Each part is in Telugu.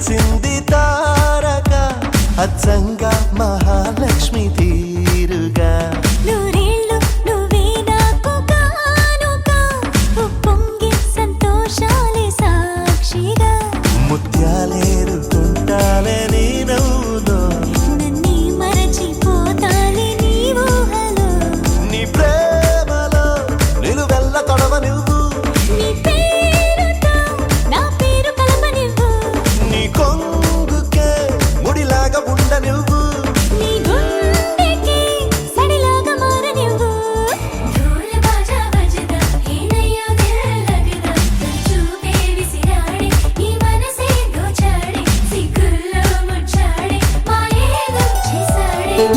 వచ్చింది తారక అచ్చంగా మహాలక్ష్మి తీరుగా నూరేళ్ళు నువ్వే నాకు కానుక పొంగి సంతోషాలే సాక్షిగా ముత్యాలేరుకుంటాలే నీ నవ్వులో నన్నే మరచిపోతాలే నీ ఊహలో నీ ప్రేమలో నిలువెల్ల తొడవ నువ్వు నీ పేరుతో నా పేరు కలప నువ్వు నీ కొంగుకే ముడిలాగా ఉండ నువ్వు నీ గుండెకి సడిలాగా మార నువ్వు ఢోల్ బాజా బజదా హేనయ్యో దిల్ లగదా చూపే విసిరాడే ఈ మనసే దోచాడే సిగ్గుల్లో ముచ్చాడే మాయేదో చేసాడే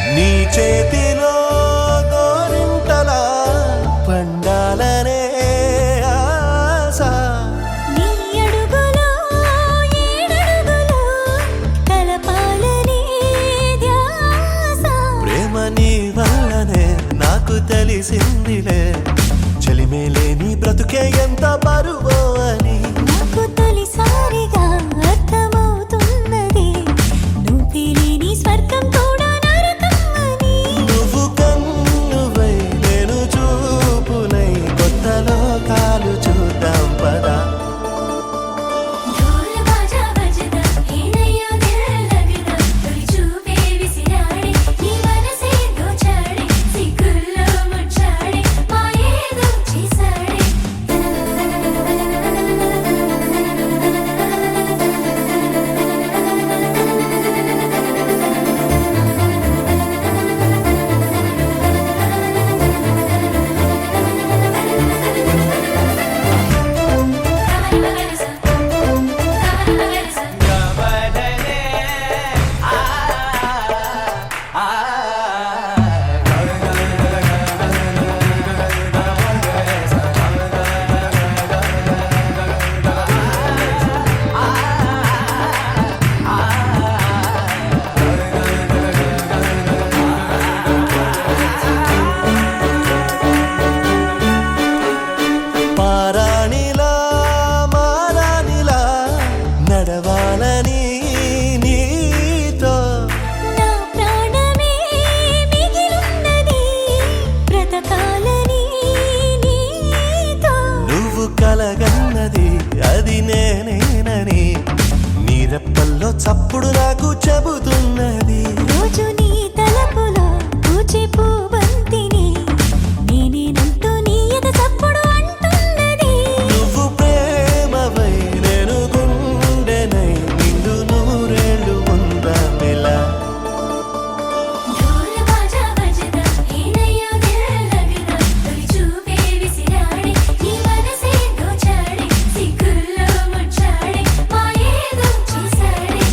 నీ చేతిలో గోరింటలా పండాలనే ఆశ నీ అడుగులో ఏడడుగులో కలపాలనే ధ్యాస ప్రేమ నీ వల్లనే నాకు తెలిసిందిలే చెలిమేలే నీ బ్రతుకే ఎంత బరువో అని నాకు తొలిసారిగా అర్థమవుతున్నది నువ్వే లేని స్వర్గం కూడా నరకం అని నువ్వు కన్నువై నేను చూపునై కొత్త లోకాలు చూద్దాం పదా ఢోల్ బాజా బజదా హేనయ్యో దిల్ లగదా తొలి చూపే విసిరాడే నీ మనసే దోచాడే సిగ్గుల్లో ముచ్చాడే మాయేదో చేసాడే పారాణిలా మారాణిలా నడవాలని నీతో నా ప్రాణమే మిగిలున్నది బ్రతకాలని నీతో నువ్వు కలగన్నది అది నేనేనని నీరెప్పల్లో చప్పుడు నాకు చెబుతున్నది రోజు నీ తలపులో పూచే పూబంతిని నేనేనంటూ నీ ఎద చప్పుడు అంటున్నది నువ్వు ప్రేమవై నేను గుండెనై నిండు నూరేళ్ళు ఉందామెలా ఢోల్ బాజా బజదా హేనయ్యో దిల్ లగదా తొలి చూపే విసిరాడే నీ మనసే దోచాడే సిగ్గుల్లో ముచ్చాడే మాయేదో చేసాడే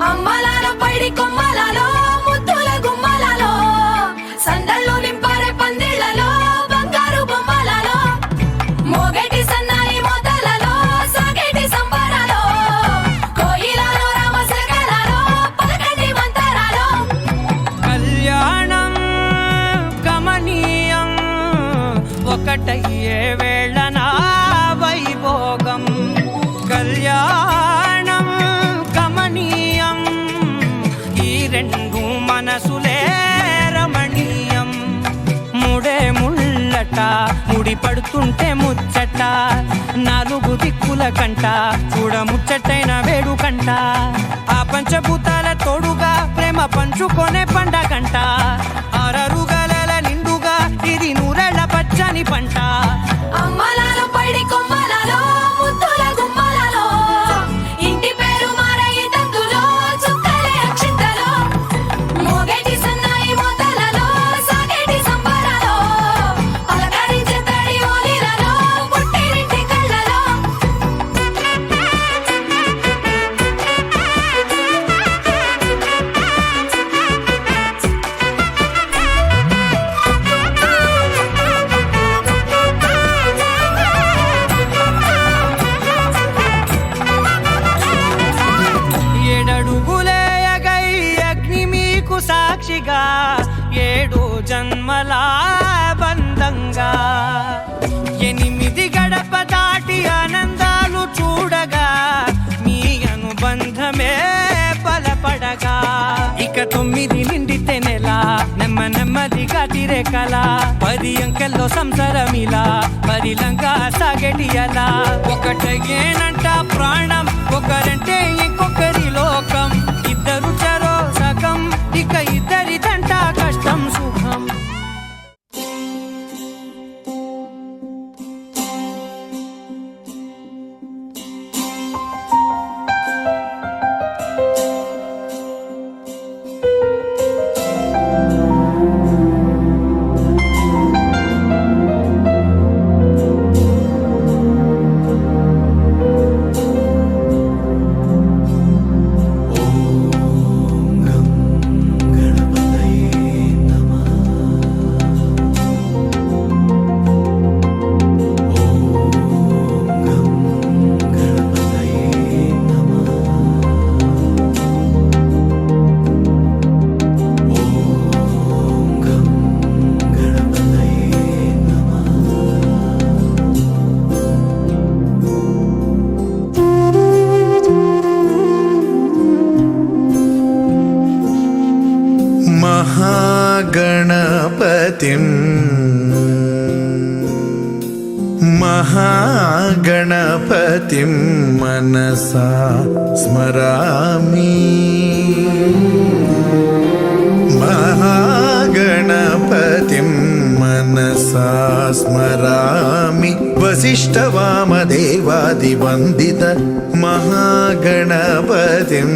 అమ్మలాల పైడి కొమ్మలలో ముద్దుల గుమ్మలలో సందళ్ళు నింపారే పందిళ్లలో బంగారు బొమ్మలలో మోగేటి సన్నాయి మోతలలో సాగేటి సంబరాలో కోయిలలో రామశకలలో పలకండి మంతరాలో కళ్యాణం గమనీయం ఒకటయ్యే వేళ నా వైభోగం కళ్యాణం గమనీయం ఈ రెండు మనసులే రమణీయం ముడే ముళ్ళట ముడి పడుతుంటే ముచ్చట నాలుగు దిక్కుల కంట చూడ ముచ్చటైన వేడుకంట ఆ పంచభూతాల తోడుగా ప్రేమ పంచుకొనే పండగంట ఆరరుగల నిండుగా ఇది నూరెళ్ళ పచ్చని పంట అమ్మలాల పైడి కొమ్మలలో ముద్దుల గుమ్మలలో ఇంటి పేరు మా చూసే కళ 10 అంకెల్లో సంసారమిలా పరిలంగా సాగటియలా ఒకటేనంట ప్రాణం ఒకరంటే ఇంకొకరి లోకం ఇద్దరు చరో సగం ఇక ఇద్దరిదంట కష్టం సుఖం महागणपतिं मनसा स्मरामि महागणपतिं मनसा स्मरामि वसिष्ठवामदेवादिवन्दित महागणपतिम्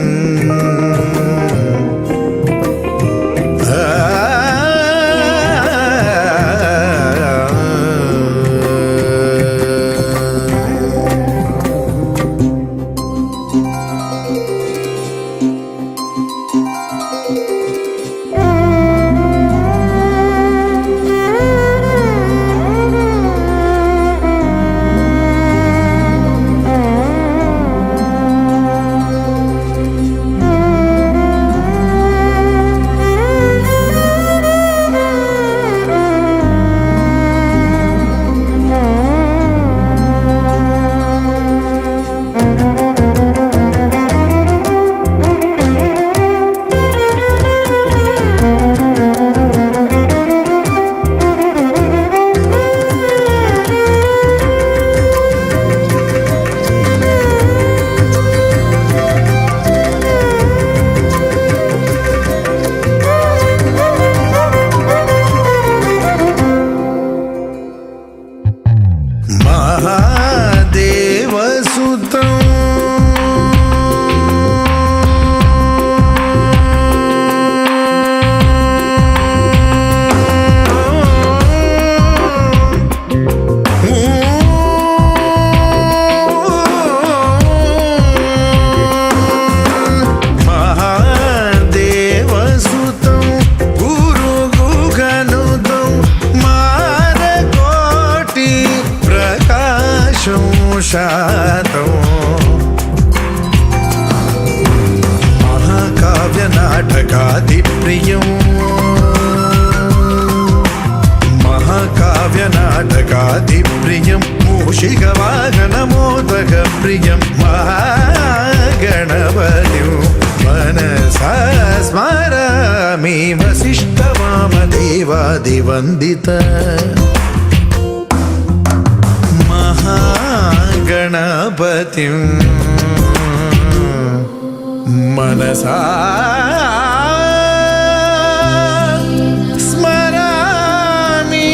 महाकाव्यनाटकादिप्रियं महाकाव्यनाटकादिप्रियं मूषिकवाहनमोदकप्रियं महागणपतिं मनसा स्मरामि वसिष्ठवामदेवादिवन्दित महागणपतिं मनसा स्मरामि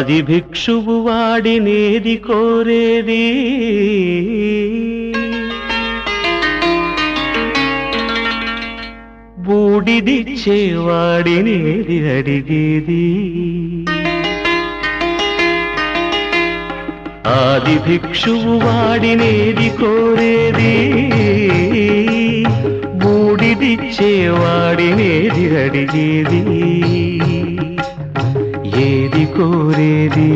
ఆది భిక్షువు వాడినేది కోరేది బూడిదిచ్చేవాడినేది అడిగేది ఆది భిక్షువు వాడినేది కోరేది బూడిదిచ్చేవాడినేది అడిగేది ఏది కోరేది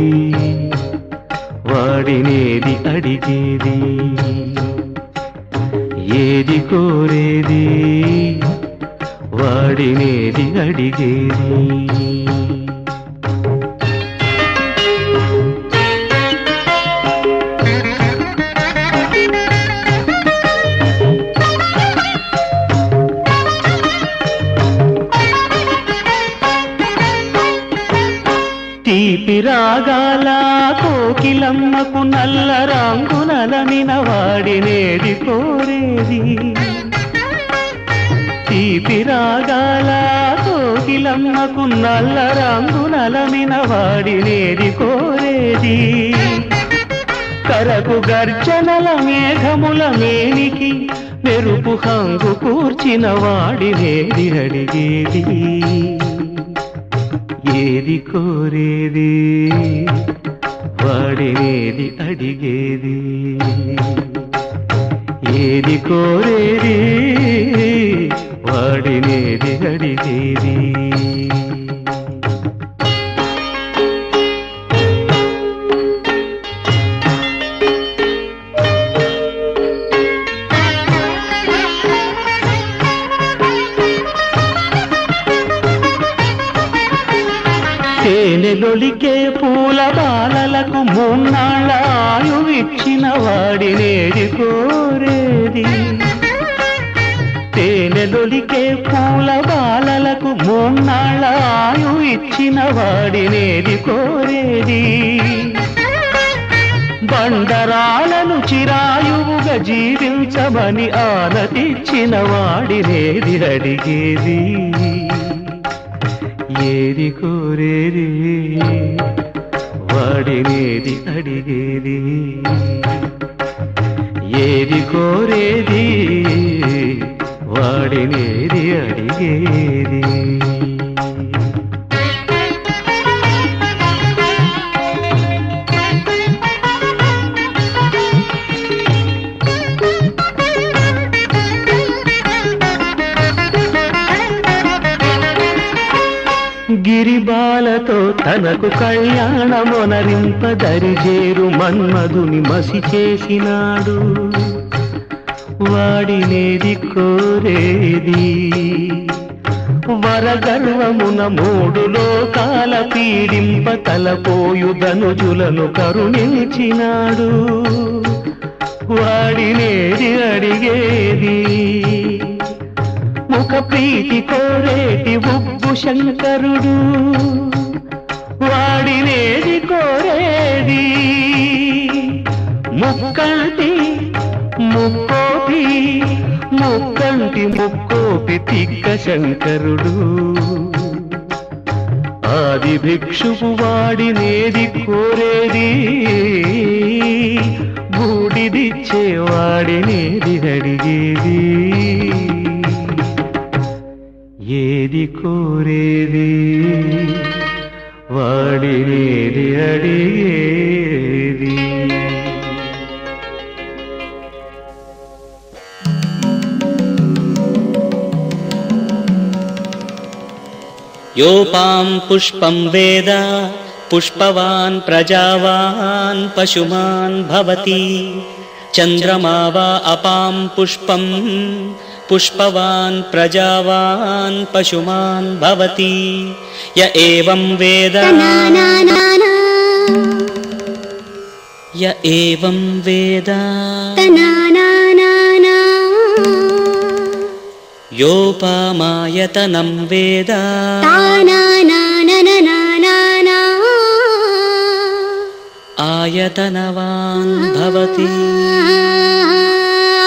వాడినేది అడిగేది ఏది కోరేది వాడినేది అడిగేది తీపి రాగాల కోకిలమ్మకు నల్ల రంగునలమిన వాడినేది కోరేది తీపి రాగాల కోకిలమ్మకు నల్ల రంగునలమిన వాడినేది కోరేది కరకు గర్జనల మేఘముల మేనికి మెరుపు హంగు కూర్చిన వాడినేది అడిగేది ఏది కోరేది వాడినేది అడిగేది ఏది కోరేది వాడినేది అడిగేది తేనెలొలికే పూల బాలలకు మూన్నాళ్ళ ఆయువిచ్చిన వాడినేది కోరేది తేనెలొలికే పూల బాలలకు మూన్నాళ్ళ ఆయువిచ్చిన వాడినేది కోరేది బండరాలను చిరాయువుగా జీవించమని ఆనతిచ్చిన వాడినేది అడిగేది ఏది కోరేది వాడినేది అడిగేది ఏది కోరేది వాడినేది అడిగేది గిరిబాలతో తనకు కళ్యాణమొనరింపదరిజేరు మన్మధుని మసి చేసినాడు వాడినేది కోరేది వరగర్వమున మూడు లోకాల పీడింప తలపోయు ధనుజులను కరుణించినాడు వాడినేది అడిగేది ముఖ ప్రీతి కోరేటి ఉబ్బు శంకరుడు వాడినేది కోరేది ముక్కంటి ముక్కోపి ముక్కంటి ముక్కోపి తిక్క శంకరుడు ఆది భిక్షువు వాడినేది కోరేది బూడిదిచ్చే వాడినేది అడిగేది ఏది కోరేది వాడినేది అడిగేది యోపాం పుష్పం వేద పుష్పవాన్ ప్రజావాన్ పశుమాన్ భవతి చంద్రమా వా అపాం పుష్పం పుష్పవాన్ ప్రజావాన్ పశుమాన్ భవతి య ఏవం వేద య ఏవం వేద యోపామాయతనం వేద ఆయతనవాన్ భవతి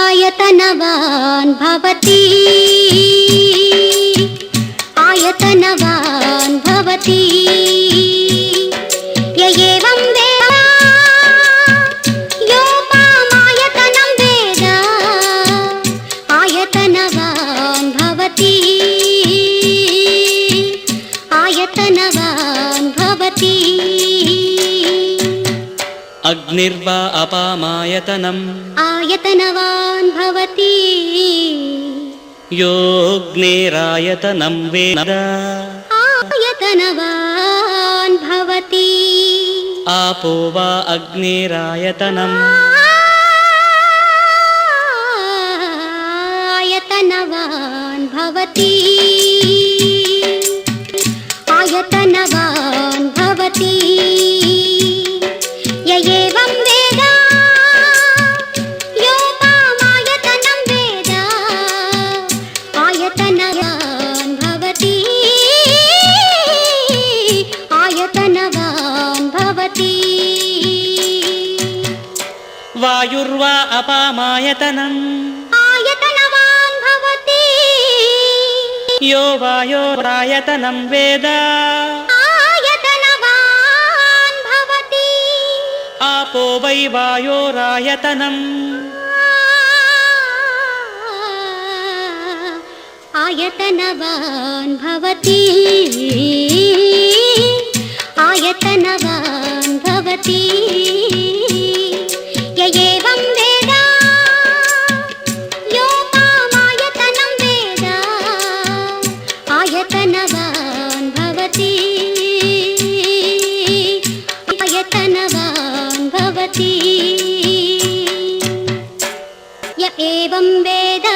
ఆయతనవాన్ భవతి ఆయతనవాన్ భవతి య అగ్నిర్వా అపామాయతనం ఆయతనవాన్ భవతి యోగ్నేరాయతనం వేద ఆయతనవాన్ భవతి ఆపో వా అగ్నిరాయతనం ఆయతనవాన్ భవతి ఆయతనవాన్ భవతి య ఏవం వేద యోపామాయతనం వేద ఆయతనవాన్ భవతి ఆయతనవాన్ భవతి వాయుర్వా అపామాయతనం ఆయతనవాన్ భవతి యో వాయోరాయతనం వేద ఆయతనవాన్ భవతి ఆపో వై వాయోరాయతనం ఆయతనవాన్ భవతి ఆయతనవాన్ భవతి య ఏవం వేద యోపామాయతనం వేద ఆయతనవాన్ భవతి ఆయతనవాన్ భవతి య ఏవం వేద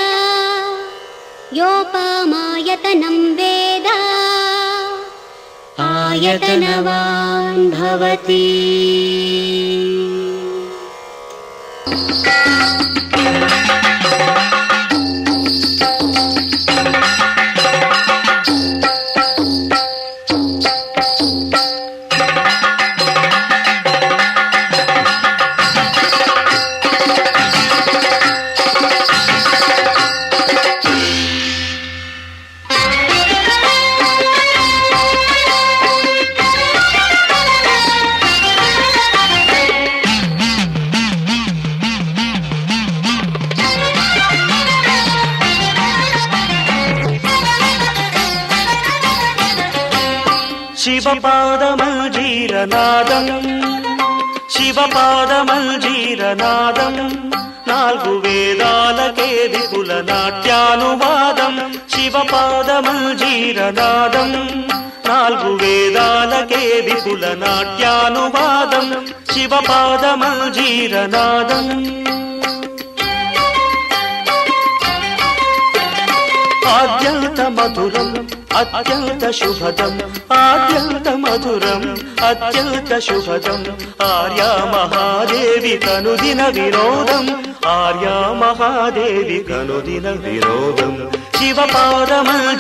యోపామాయతనం వేద ఆయతనవాన్ భవతి శివపాదమంజీరనాదం శివపాదమంజీరనాదం నాలుగు వేదాలకే విపుల నాట్యానువాదం శివపాదమంజీరనాదం నాలుగు వేదాలకే విపుల నాట్యానువాదం శివపాదమంజీరనాదం ఆద్యంత మధురం అత్యంత శుభదం ఆద్యంత మధురం అత్యంత శుభదం ఆర్యా మహాదేవి కనుదిన వినోదం ఆర్యా మహాదేవి కనుదిన వినోదం శివపాదమంజీరనాదం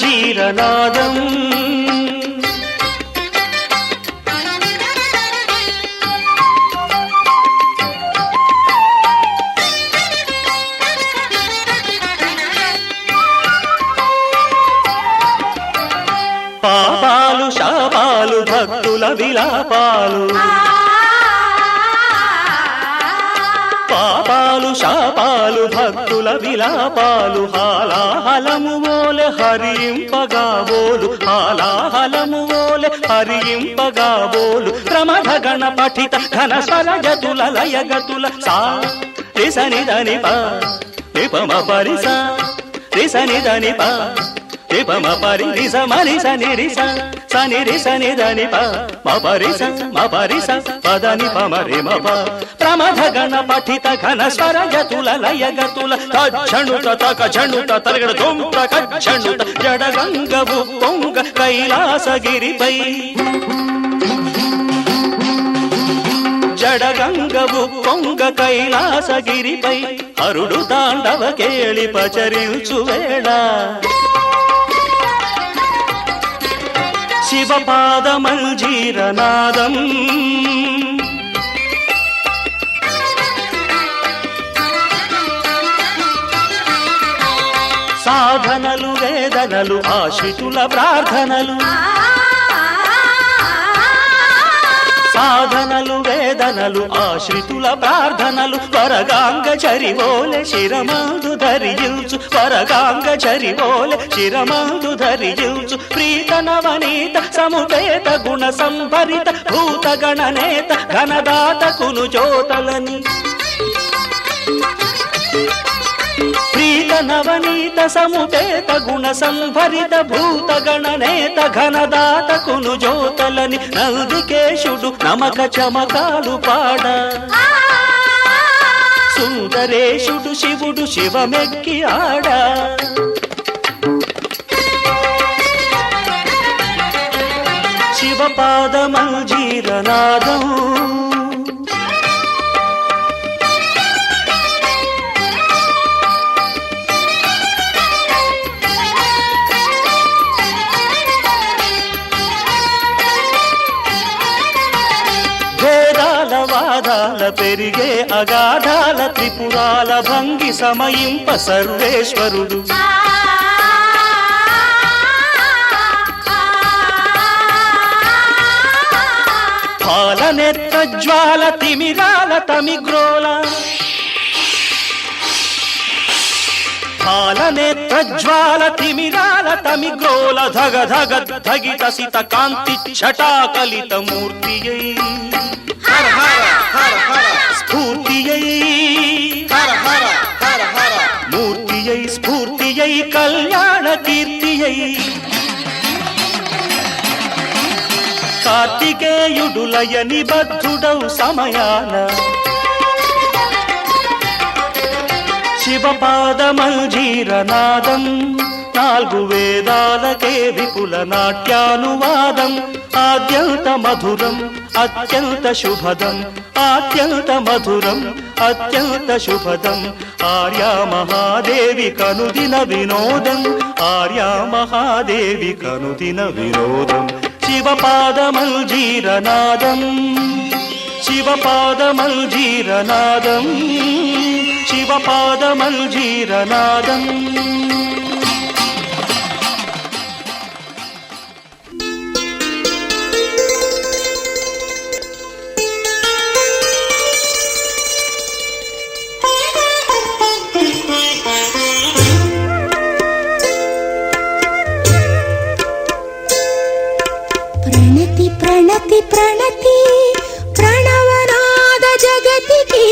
పాపాలు శాపాలు భక్తుల విలాపాలు పాపాలు శాపాలు భక్తుల విలాపాలు హాలాహలము ఓలె హరింపగాబోలు హాలాహలము ఓలె హరింపగాబోలు ప్రమథగణ పఠిత ఘన స్వరగతుల లయగతుల సా రిసని దని ప నిపమ పరిస రిసని దని ప నిపమ పరి రిస మరి సని రిస సని రిసని దని ప మ పరిస మ పరిస పదని పమ రి మ ప ప్రమథగణ పఠిత ఘన స్వరగతుల లయగతుల కజ్జణుత తకజణుత తరగడ దుంత కజ్జణుత జడగంగవు పొంగ కైలాసగిరిపై జడగంగవు పొంగ కైలాసగిరిపై హరుడు తాండవ కేళి పచరించు వేళ శివపాదమంజీరనాదం సాధనలు వేదనలు ఆశ్రితుల ప్రార్థనలు సాధనలు వేదనలు ఆశ్రితుల ప్రార్థనలు వరగాంగ చరివోలె శిరమాదు ధరియుచు వరగాంగ చరివోలె శిరమాదు ధరియుచు ప్రీత నవనీత సముపేత గుణ సంభరిత భూత గణనేత ఘనదాతకును జ్యోతలని ప్రీత నవనీత సముపేత గుణ సంభరిత భూత గణనేత ఘనదాతకును జ్యోతలని నందికేశుడు నమక చమకాలు పాడ సుందరేశుడు శివుడు శివమెక్కి ఆడ శివపాదమంజీరనాదం వేదాల వాదాల పెరిగే అగాధాల త్రిపురాల భంగి సమయింప సర్వేశ్వరుడు పాలనెత్రజ్వాల తిమిరాల తమిగ్రోల పాలనేత్రజ్వాల తిమిరాల తమిగ్రోల ధగ ధగ ధగిత సిత కాంతి ఛటాకలిత మూర్తియై స్ఫూర్తియై మూర్తియై స్ఫూర్తియై కళ్యాణ కీర్తియై కార్తికేయుడులయ నిబద్ధుడౌ సమయాన శివపాదమంజీరనాదం నాలుగు వేదాలకే విపుల నాట్యానువాదం ఆద్యంత మధురం అత్యంత శుభదం ఆద్యంత మధురం అత్యంత శుభదం ఆర్యా మహాదేవి కనుదిన వినోదం ఆర్యా మహాదేవి కనుదిన వినోదం శివపాదమంజీరనాదం శివపాదమంజీరనాదం శివపాదమంజీరనాదం ప్రణతి ప్రణతి ప్రణతి ప్రణవనాద జగతికి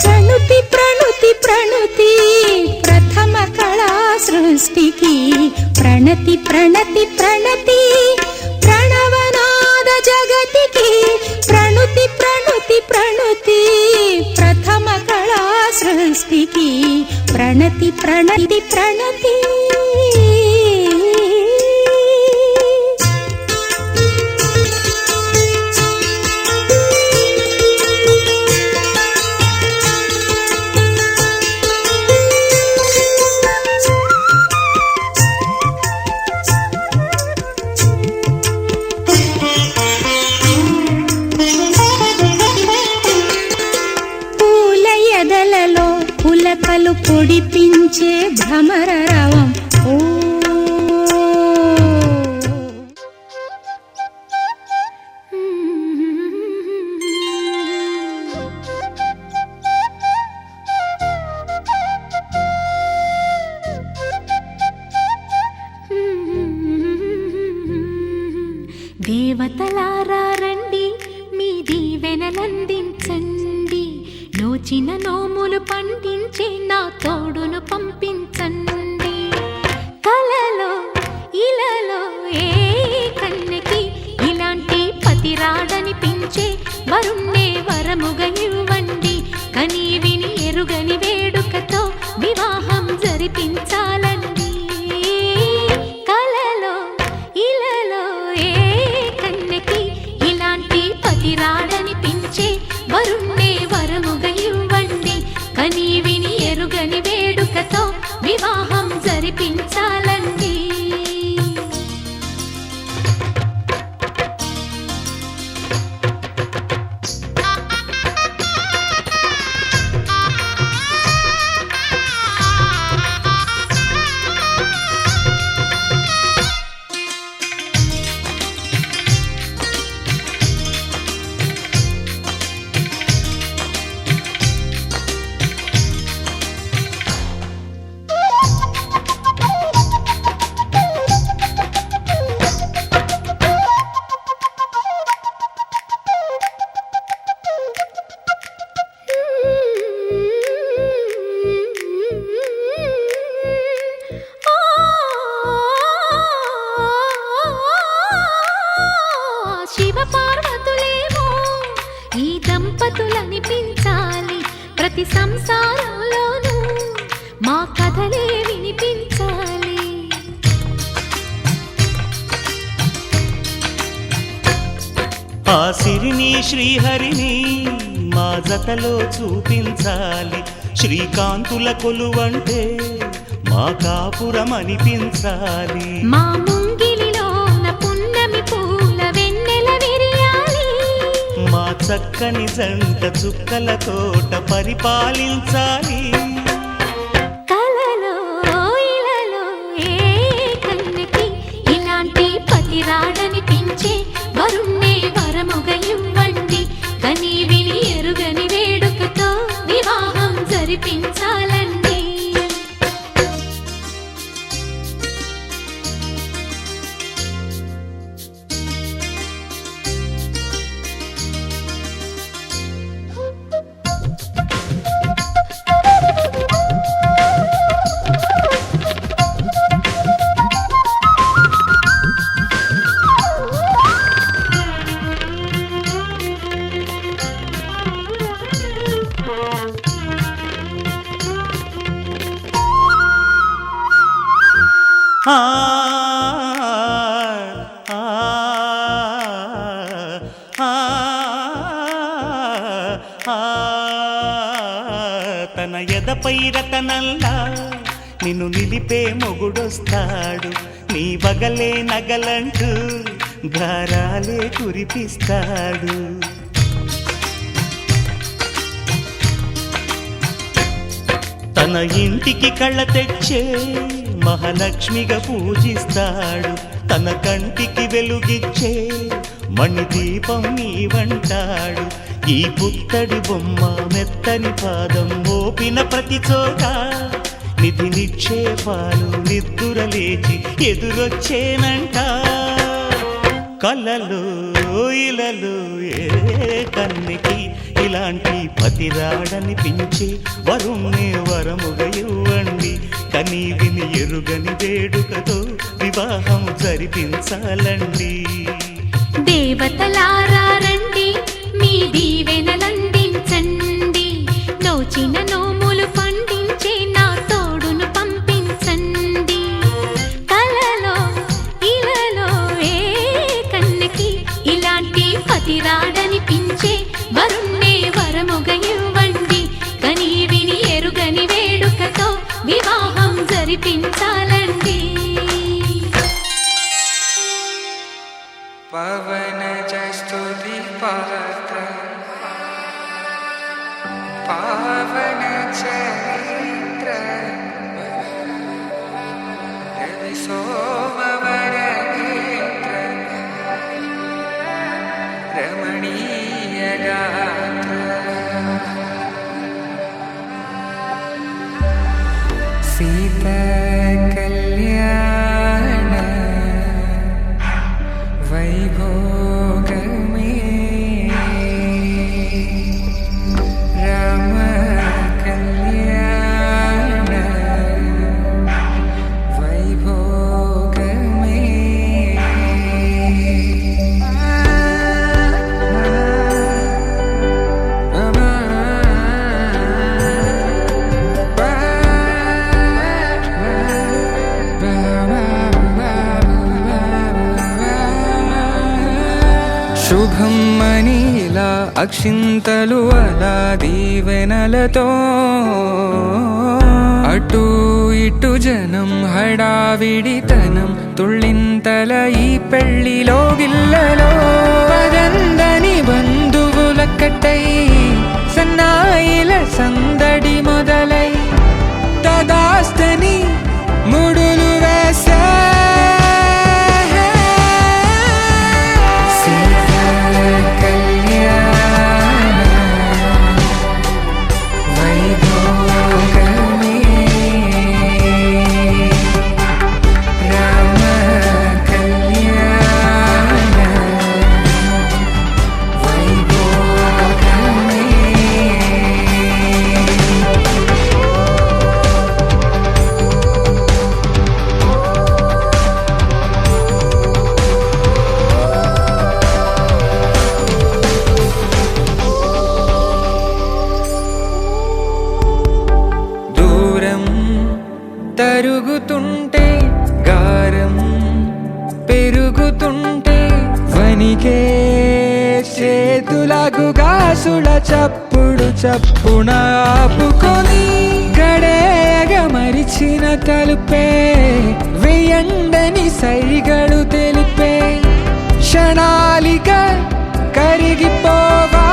ప్రణుతి ప్రణుతి ప్రణుతి ప్రథమ కళా సృష్టికి ప్రణతి ప్రణతి ప్రణతి ప్రణవనాద జగతికి ప్రణుతి ప్రణుతి ప్రణుతి ప్రథమ కళా సృష్టికి ప్రణతి ప్రణతి ప్రణతి పులకలు పొడిపించే భ్రమర రవం దేవతలారా రండి మీ దీవెనలందించండి నోచిన నోములు పండించే నా తోడును పంపించండి కలలో ఇలలో ఏ కన్నెకి ఇలాంటి పతిరాడనిపించే వరుణ్ణే వరముగా ఇవ్వండి కని విని ఎరుగని వేడుకతో వివాహం జరిపించాలండి కలలో ఇలలో ఏ కన్నెకి ఇలాంటి పతిరాడనిపించే వరుణ్ణే వరముగా ఇవ్వండి కని విని ఎరుగని వేడు దంపతులనిపించాలి. ప్రతి సంసారంలోనూ మా కథలే వినిపించాలి. ఆ సిరిని శ్రీహరిని మా జతలో చూపించాలి. శ్రీకాంతుల కొలువంటే మా కాపురం అనిపించాలి. మా ముంగిలిలోన పున్నమి పూల వెన్నెల విరియాలి. మా చక్కని జంట చుక్కల తోట పరిపాలించాలి. కలలో ఇలలో ఏ కన్నెకి ఇలాంటి పతి రాడనిపించే వరుణ్ణే వరముగా ఇవ్వండి. కని విని ఎరుగని వేడుకతో వివాహం జరిపించాలండి. ఆ ఆ ఆ తన ఎదపై రతనల్లా నిన్ను నిలిపే మొగుడొస్తాడు. నీ బగలే నగలంటూ గారాలే కురిపిస్తాడు. తన ఇంటికి కళ్ళ తెచ్చే మహాలక్ష్మిగా పూజిస్తాడు. తన కంటికి వెలుగిచ్చే మణిదీపం నీవంటాడు. ఈ పుత్తడి బొమ్మ మెత్తని పాదం మోపిన ప్రతి చోట నిధి నిక్షేపాలు నిద్దుర లేచి ఎదురొచ్చేనంట. కలలో ఇలలో ఏ కన్నెకి ఇలాంటి పతి రాడనిపించి వరుణ్ణే వరముగా ఇవ్వండి. కని విని ఎరుగని వేడుకతో వివాహం జరిపించాలండి. దేవతలారా రండి, మీ దీవెనలందించండి. నోచిన నోములు పండించే నా తోడును పంపించండి. కలలో ఇలలో ఏ కన్నెకి ఇలాంటి పతి రాడనిపించే వరుణ్ణే వరముగా ఇవ్వండి. కని విని ఎరుగని వేడుకతో వివాహం జరిపించాలండి. పవన జస్తుతి పాత్ర పావన చరిత్ర రవి సోమవర నేత్ర రమణీయ గాత్ర సీతా కళ్యాణ వైభోగమే రామ కళ్యాణ వైభోగమే శుభం మనీలా అక్షింతలు అలా దీవెనలతో అటు ఇటు జనం హడావిడితనం తుళ్ళింతల ఈ పెళ్లిలో గిల్లలో పదందని బంధువులక్కటై సన్నాయిల సందడి మొదలై తదాస్తని ముడులు వేసా వైభోగమే లగుగాసుల చప్పుడు చప్పున ఆపుకొని గడేగ మరిచిన తలుపే వెయ్యండని సైగడు తెలిపే క్షణాలిక కరిగిపోవా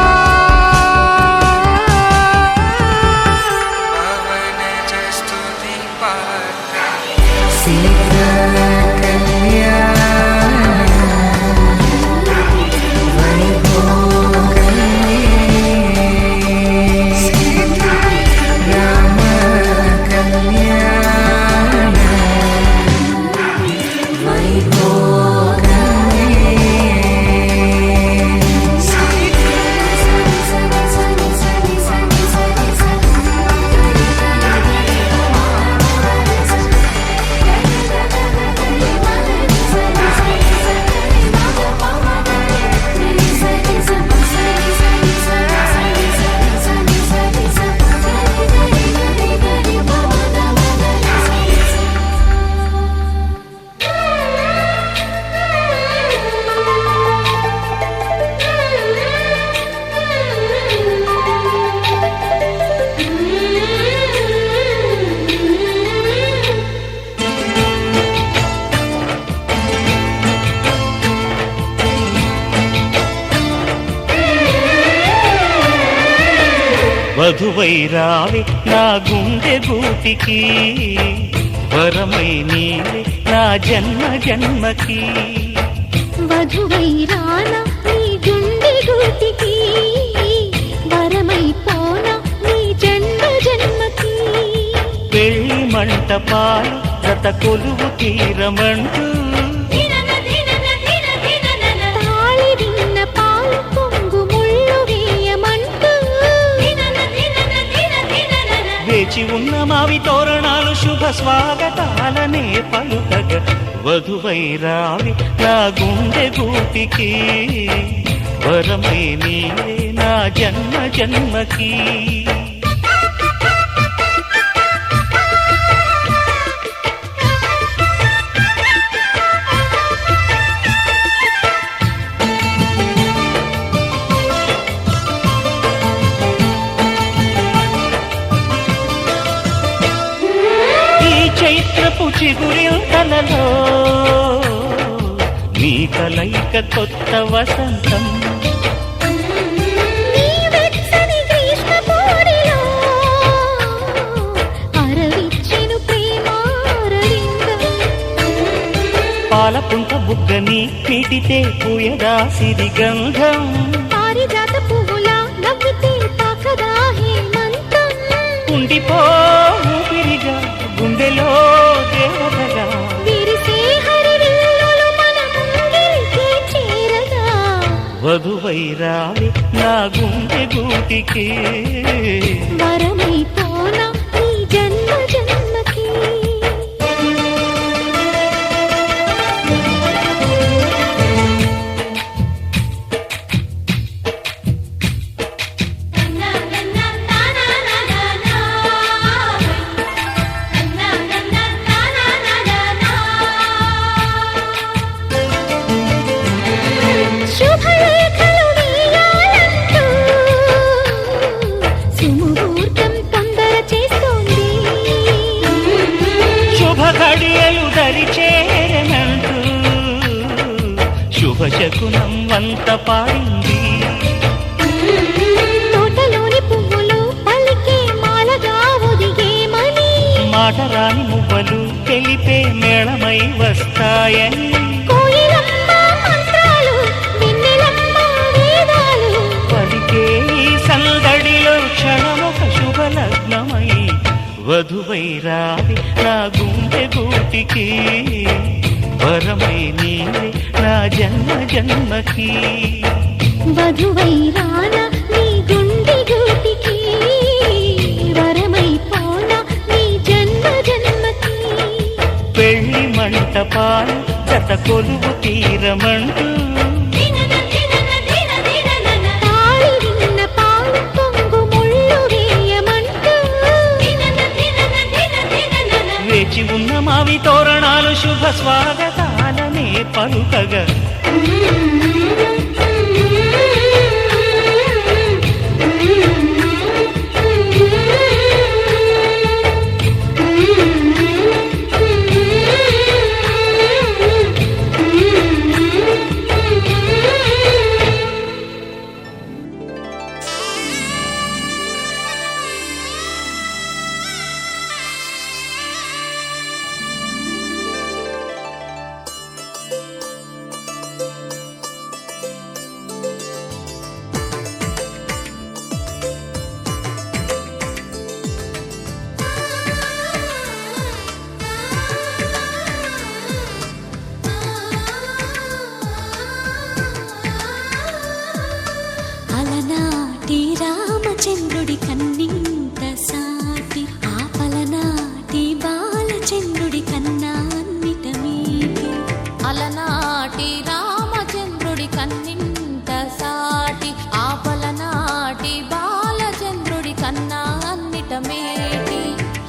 వధువై రావే నా గుండె గూటికి వరమై నీవే నా జన్మ జన్మకి వధువై రానా నీ గుండె గూటికి వరమై పోనా నీ జన్మ జన్మకి పెళ్లి మంటపాలు జత కొలువు తీరమంటూ తాళి విన్న పాలు పొంగు ముళ్ళు వేయమంటూ వేచి ఉన్న మావి తోరణాలు శుభ స్వాగతాలనే పలుకగ వధువై రావి నా గుండె గూటికి వరమై నీవే నా జన్మ జన్మకి చైత్రపు చిగురింతలలో నీ కలయిక కొత్త వసంతం నీ వెచ్చని గ్రీష్మ పోరిలో అరవిచ్చెను ప్రేమారవిందం పాలపుంట బుగ్గని పీటితే పూయదా సిరి గంధం పారిజాత పువ్వులా నవ్వితే తాకదా హేమంతం ఉండిపో ఊపిరిగా గుండెలో దేవతగా విరిసే హరివిల్లులు మన ముంగిలికి చేరగా వధువై రావి నా గుండె గూటికి వరమై పోనా నీ జన్మ జన్మకి శుభలేఖలు వేయాలంటూ సుముహూర్తం తొందర చేస్తోంది శుభ ఘడియలు దరి చేరనంటూ శుభ శకునం వంత పాడింది తోటలోని పువ్వులు పలికే మాలగా ఒదిగేమని మాటరాని మువ్వలు తెలిపే మేళమై వస్తాయని కోయిలమ్మ మంత్రాలు వెన్నెలమ్మ వేదాలు పలికే ఈ సందడిలో క్షణమొక శుభలగ్నమై వధువై రావి నా గుండె గూటికి వరమై నీవే నా జన్మ జన్మకి వధువై రానా నీ గుండె గూటికి వరమై పోనా నీ జన్మ జన్మకి పెళ్లి మంటపాలు జత కొలువు తీరమంటూ తాళి విన్న పాలు పొంగు ముళ్ళు వేయమంటూ వేచి ఉన్న మావి తోరణాలు శుభ స్వాగతాలనే పలుకగా అలనాటి రామచంద్రుడి కన్నింత సాటి ఆపలనాటి బాలచంద్రుడి కన్నా అన్నిట మీటి అలనాటి రామచంద్రుడి కన్నింత సాటి ఆపలనాటి బాలచంద్రుడి కన్నా అన్నిట మేటి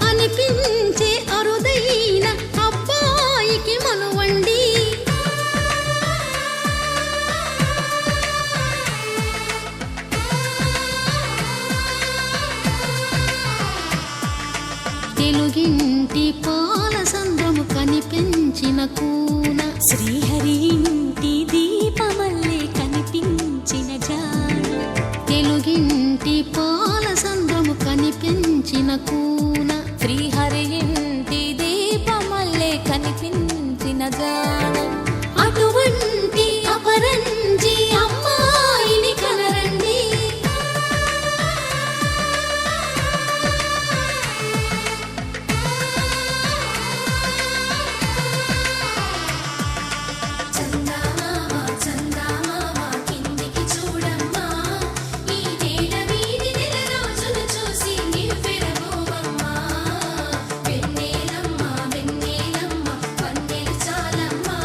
అనిపించే అరుదైన అబ్బాయికి మనువండి తెలుగింటి పాల సంద్రము కనిపించిన కూన శ్రీహరి ఇంటి దీపమల్లే కనిపించిన జాన తెలుగింటి పాల సంద్రము కనిపించిన కూన శ్రీహరి ఇంటి దీపమల్లే కనిపించిన జాన అటువంటి అపరంజి అమ్మాయిని కనరండి చందమామ చందమామ కిందికి చూడమ్మా ఈ నేల వీధి నెల రోజులు చూసి నివ్వెరబోవమ్మా వెన్నెలమ్మ వెన్నెలమ్మ వన్నెలు చాలమ్మా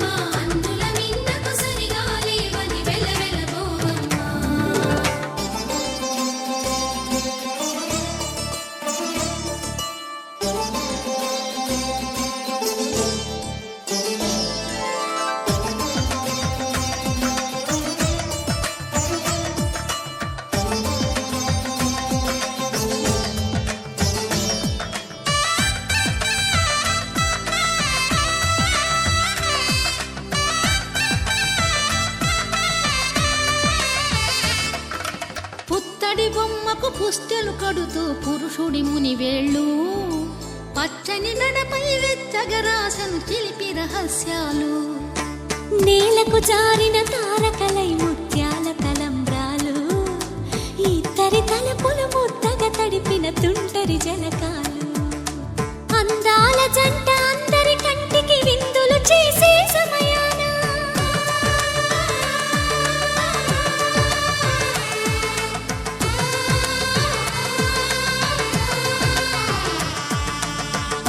మా అందుల మిన్నకు సరిగా లేవని వెలవెలబోవమ్మా పుత్తడి బొమ్మకు పుస్తెలు కడుతూ పురుషుడి ముని వేళ్ళు పచ్చని నడపై వెచ్చగరాసను చిలిపి రహస్యాలు నేలకు జారిన తారకలై ముత్యాల తలంబ్రాలు ఇద్దరి తలపులు ముద్దగా తడిపిన తుంటరి జలకాలు అందాల జంట అందరి కంటికి విందులు చేసే సమయాన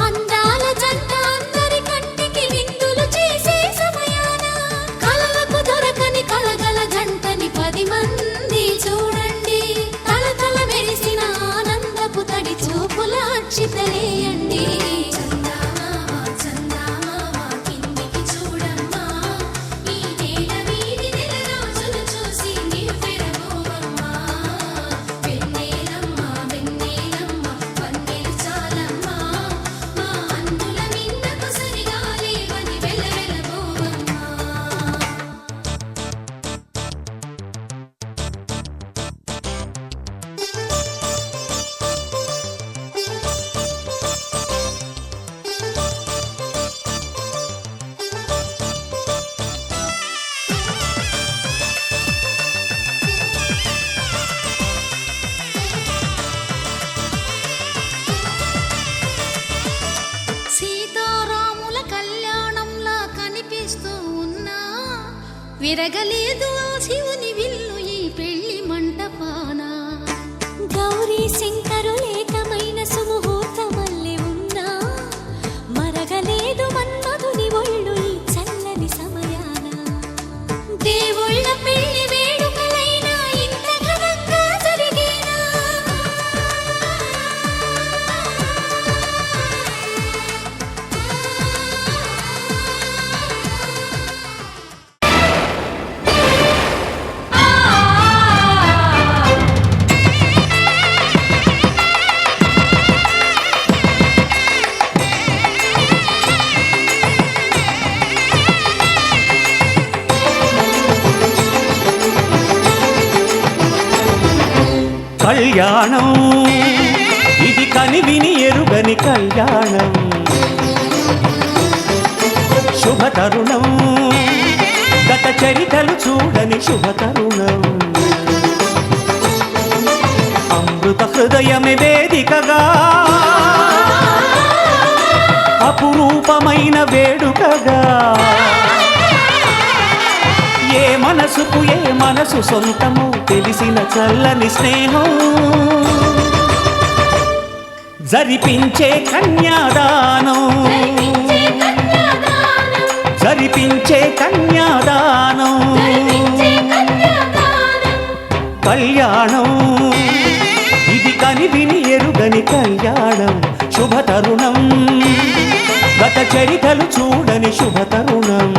అందాల జంట అందరి కంటికి విందులు చేసే సమయాన కలలకు దొరకని కలగల జంటని 10 మంది చూడండి తలతల మెరిసిన ఆనందపు తడి చూపుల అక్షితలేయండి చందమామ చందమామ కిందికి చూడమ్మా ఈ నేల వీధి నెల రోజులు చూసి నివ్వెరబోవమ్మా వెన్నెలమ్మ వెన్నెలమ్మ వన్నెలు చాలమ్మా మా అందుల మిన్నకు సరిగా లేవని వెలవెలబోవమ్మా సీతారాముల కళ్యాణంలా కనిపిస్తూ ఉన్నా విరగలేదు ఆ శివుని విల్లు ఈ పెళ్లి మంటపాన గౌరీ శంకరులేకమైన సుముహూర్తమల్లె ఉన్నా మరగలేదు మన్మధుని ఒళ్ళు ఈ చల్లని సమయాన దేవుళ్ళ పెళ్లి వేడుకలైనా ఇంత ఘనంగా జరిగేనా కళ్యాణం ఇది కనివిని ఎరుగని కళ్యాణం శుభతరుణం గత చరితలు చూడని శుభతరుణం అమృత హృదయమే వేదికగా అపురూపమైన వేడుకగా ఏ మనసుకు ఏ మనసు సొంతము తెలిసిన చల్లని స్నేహం జరిపించే కన్యాదానం జరిపించే కన్యాదానం కళ్యాణం ఇది కనివిని ఎరుగని కళ్యాణం శుభతరుణం గత చరితలు చూడని శుభతరుణం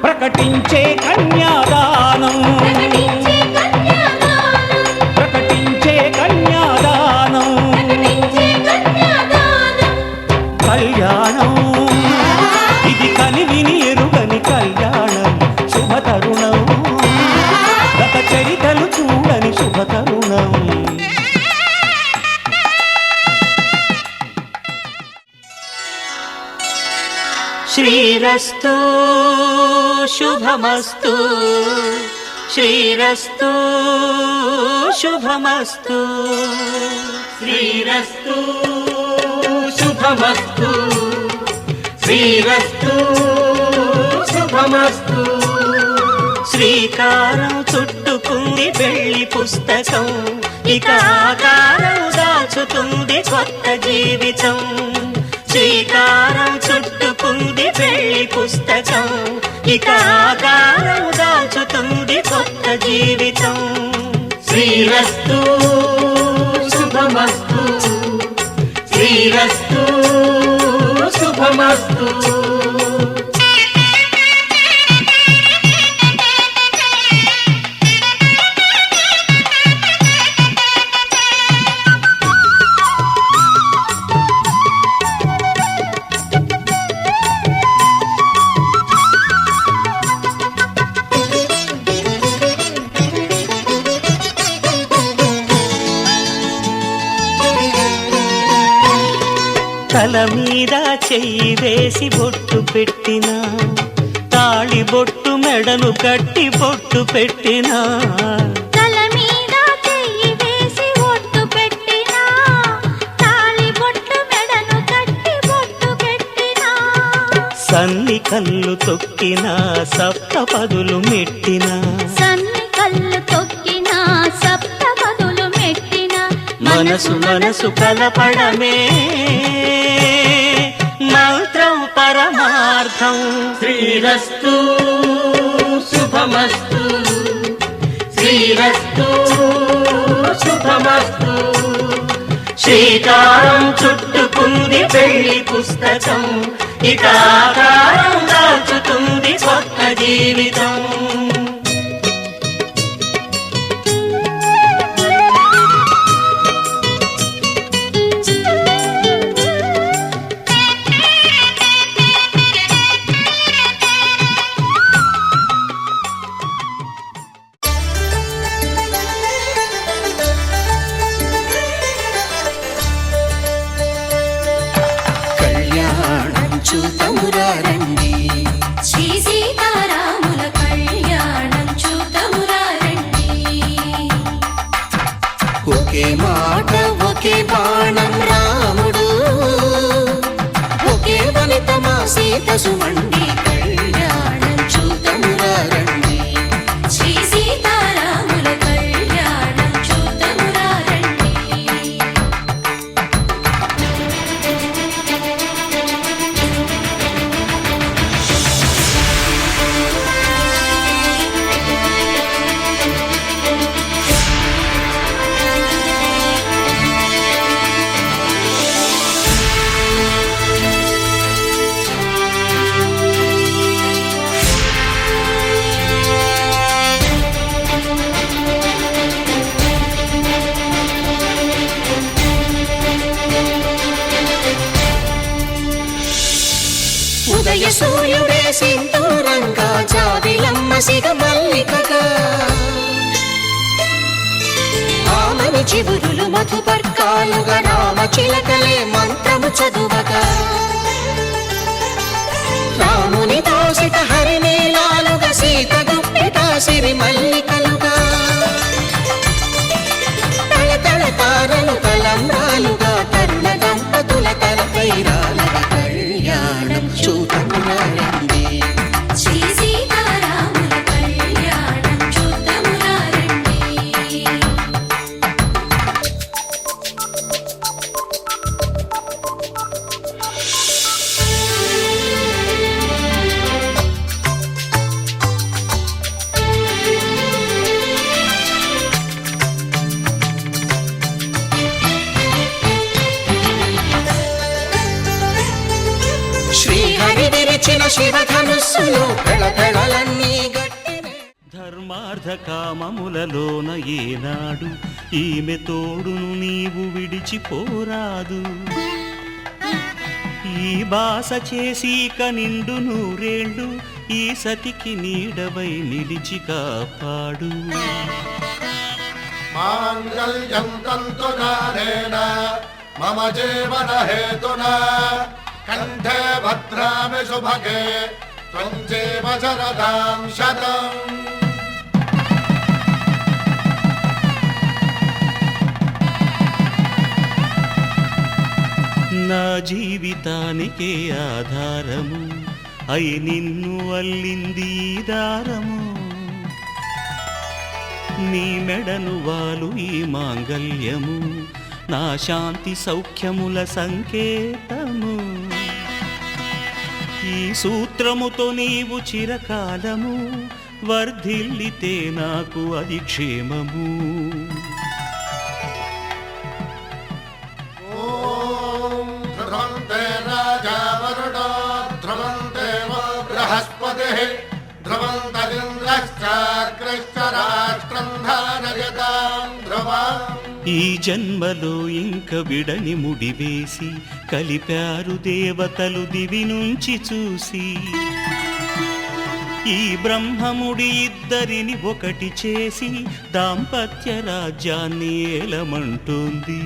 ప్రకటించే కన్యాదానం ప్రకటించే కన్యాదానం కళ్యాణం ఇది కనివిని ఎరుగని కళ్యాణం శుభతరుణం గత చరితలు చూడని శుభతరుణం శ్రీరస్తు శుభమస్తు శ్రీరస్తు శుభమస్తు శ్రీరస్తు శుభమస్తు శ్రీరస్తు శుభమస్తు శ్రీకారం చుట్టుకుంది పెళ్లి పుస్తకం ఇక ఆకారం దాచుతుంది కొత్త జీవితం శ్రీకారం చుట్టుకుంది పెళ్లి పుస్తకం ఇక ఆకారం దాచుతుంది కొత్త జీవితం శ్రీరస్తు శుభమస్తు శ్రీరస్తు శుభమస్తు తల మీద చెయ్యి వేసి బొట్టు పెట్టినా తాళి బొట్టు మెడను కట్టి బొట్టు పెట్టినా తల మీద చెయ్యి వేసి బొట్టు పెట్టినా తాళి బొట్టు మెడను కట్టి బొట్టు పెట్టినా సన్ని కళ్ళు తొక్కినా సప్త పదులు మెట్టినా సన్ని కళ్ళు తొక్కినా సప్త పదులు మెట్టినా మనసు మనసు కలపడమే మంత్రం పరమార్థం శ్రీరస్తు శుభమస్తు శ్రీరస్తు శుభమస్తు శ్రీకారం చుట్టుకుంది పెళ్లి పుస్తకం ఇక ఆకారం దాచుతుంది కొత్త జీవితం చూతమురారండి శ్రీ సీతారాముల కళ్యాణం చూతమురారండి ఒకే మాట ఒకే బాణం రాముడు ఒకే వనిత మా సీత సుమండి కళ్యాణం చూతమురారండి శ్రీ సీతారాముల కళ్యాణం చూతమురారండి ఉదయ సూర్యుడే సింధూరంగా జాబిలమ్మ సిగ మల్లికగా ఆమని చివురులు మధుపర్కాలుగా రామ చిలకలే మంత్రము చదువగా రాముని దోసిట హరినీలాలుగా సీత గుప్పిట సిరి మల్లికలుగా తళతళ తారలు తలంబ్రాలుగా తరుణ దంపతుల తలపైరాలుగా కళ్యాణం చూతమురారండి శ్రీ సీతారాముల కళ్యాణం చూద్దామురారండి. శ్రీహరి విరిచిన శివధనుస్సులు పెళపెళలన్నీ గట్టినే ధర్మార్థ కామములలోన ఏనాడు ఈమె తోడును నీవు విడిచిపోరాదు. ఈ బాస చేసి నిండు నూరేళ్ళు ఈ సతికి నీడవై నిలిచి కాపాడు. మాంగళ్యం తంతునానేన మమ జీవన హేతునా కంఠే భద్రామి శుభగే త్వం జీవ శరదాం శతం. నా జీవితానికే ఆధారము అయి నిన్ను అల్లింది ఈ దారము. నీ మెడను వాలు ఈ మాంగల్యము నా శాంతి సౌఖ్యముల సంకేతము. ఈ సూత్రముతో నీవు చిరకాలము వర్ధిల్లితే నాకు అది క్షేమము. ఓం ధ్రువంతే రాజా వరుణో ధ్రువంతే వో బృహస్పతిః ధ్రువంతరింద్రశ్చాగ్రశ్చ రాష్ట్రం ధారయతాం ధ్రువం. ఈ జన్మలో ఇంక విడని ముడివేసి కలిపారు దేవతలు దివి నుంచి చూసి. ఈ బ్రహ్మముడి ఇద్దరిని ఒకటి చేసి దాంపత్య రాజ్యాన్ని ఏలమంటుంది.